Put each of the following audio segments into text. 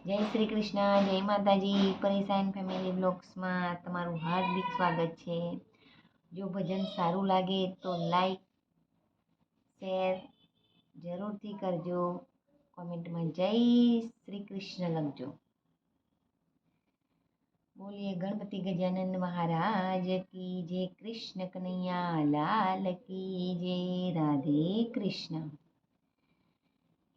જય શ્રી કૃષ્ણ, જય માતાજી. પરેશાન ફેમિલી બ્લોગ્સમાં તમારું હાર્દિક સ્વાગત છે. જો ભજન સારું લાગે તો લાઈક શેર જરૂરથી કરજો. કોમેન્ટમાં જય શ્રી કૃષ્ણ લખજો. બોલીએ ગણપતિ ગજાનંદ મહારાજ કી જય. કૃષ્ણ કનૈયા લાલ કી જય. રાધે કૃષ્ણ.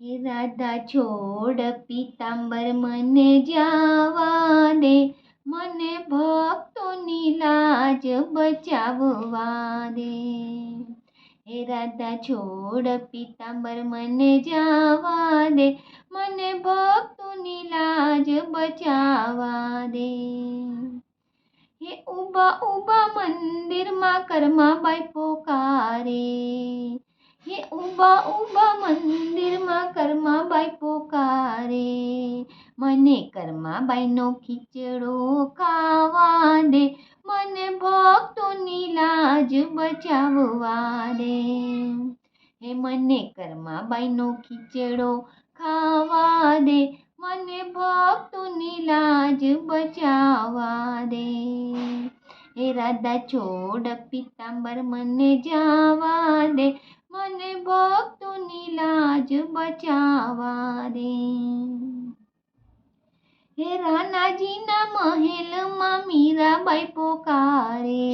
હે રાધા છોડ પીતાંબર મને જાવા દે, મને ભક્તોની લાજ બચાવવા દે. હે રાધા છોડ પીતાંબર મને જાવા દે, મને ભક્તોની લાજ બચાવવા દે. હે ઉભા ઉભા મંદિરમાં કર્માબાઈ પોકારે, હે ઉભા ઉભા મંદિરમાં કર્માબાઈ પોકારે, મને કર્માબાઈનો ખીચડો ખાવા દે, મને ભક્તોની લાજ બચાવવા દે. હે મને કર્માબાઈનો ખીચડો ખાવા દે, મને ભક્તોની લાજ બચાવવા દે. હે રાધા છોડ પીતાંબર મને જાવા દે, મને ભક્તોની લાજ બચાવવા દે. હે રાણાજીના મહેલમાં મીરાબાઈ પોકારે,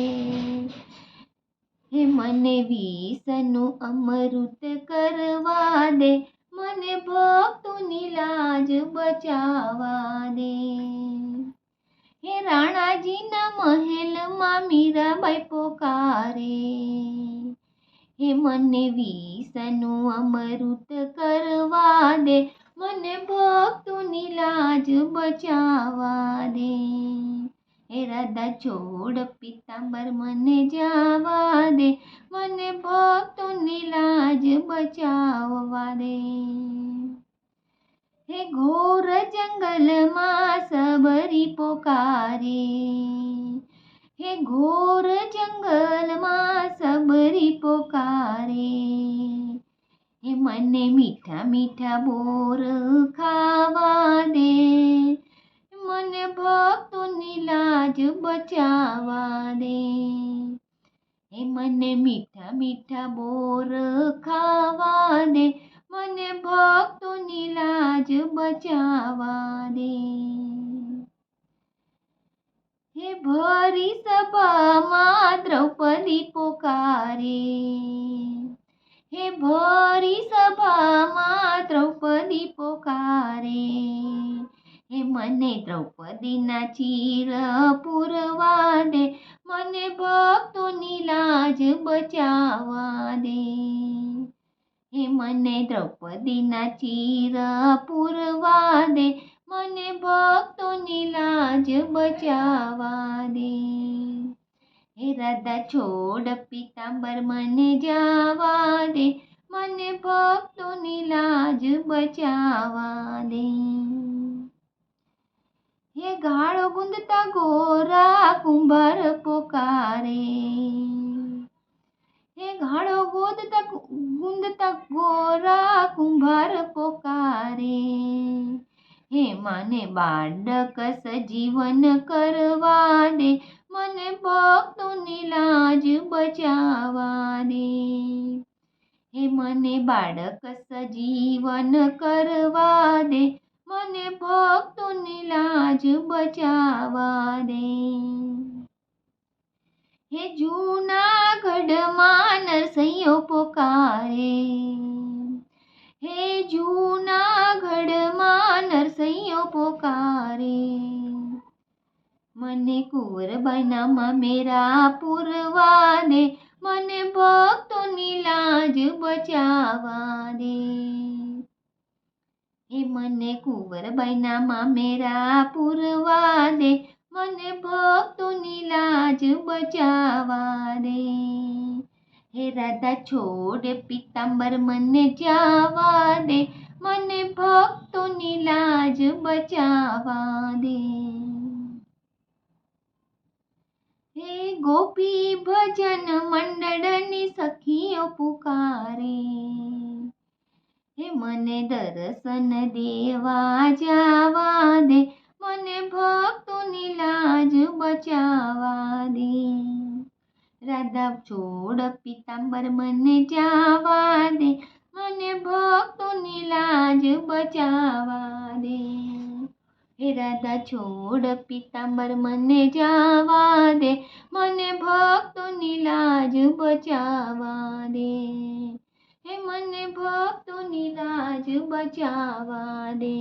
હે મને વિષનું અમૃત કરવા દે, મને ભક્તોની લાજ બચાવવા દે. હે રાણાજીના મહેલમાં મીરાબાઈ પોકારે, હે મને વિષનું અમૃત કરવા દે, મને ભક્તોની લાજ બચાવવા દે. હે રાધા છોડ પીતાંબર મને જાવા દે, મને ભક્તોની લાજ બચાવવા દે. હે ઘોર જંગલમાં સબરી પોકારે, હે ઘોર જંગલમાં સબરી પોકારે, હે મને મીઠા મીઠા બોર ખાવા દે, મને ભક્તોની લાજ બચાવવા દે. હે મને મીઠા મીઠા બોર ખાવા દે, મને ભક્તોની લાજ બચાવવા દે. હે ભરી સભામાં દ્રૌપદી પોકારે, હે ભરી સભામાં દ્રૌપદી પોકારે, હે મને દ્રૌપદીના ચીર પૂરવા દે, મને ભક્તોની લાજ બચાવવા દે. હે મને દ્રૌપદીના ચીર પૂરવા દે, મને ભક્તોની લાજ બચાવવા દે. હે રાધા છોડ પીતાંબર મને જાવા દે, મને ભક્તોની લાજ બચાવવા દે. હે ગાળો ગુંદતા ગોરા કુંભાર પોકારે, હે ગાળો ગુંદતા ગોરા કુંભાર પોકારે, હે મને બાળક સજીવન કરવા દે, મને ભક્તોની લાજ બચાવવા દે. હે મને બાળક સજીવન કરવા દે, મને ભક્તોની લાજ બચાવવા દે. હે જૂનાગઢમાં નરસૈયો પોકારે, હે જૂનાગઢમાં નરસૈયો પોકારે, મને કુંવરબાઈના મામેરા પૂરવા દે, મને ભક્તોની લાજ બચાવવા દે. હે મને કુંવરબાઈના મામેરા પૂરવા દે, મને ભક્તોની લાજ બચાવવા દે. હે રાધા છોડ પીતાંબર મને જાવા દે, મને ભક્તોની લાજ બચાવવા દે. હે ગોપી ભજન મંડળની સખીઓ પુકારે, હે મને દર્શન દેવા જાવા દે, મને ભક્તોની લાજ બચાવવા દે. રાધા છોડ પીતાંબર મને જાવા દે, મને ભક્તોની લાજ બચાવવા દે. હે રાધા છોડ પીતાંબર મને જાવા દે, મને ભક્તોની લાજ બચાવવા દે. હે મને ભક્તોની લાજ બચાવવા દે.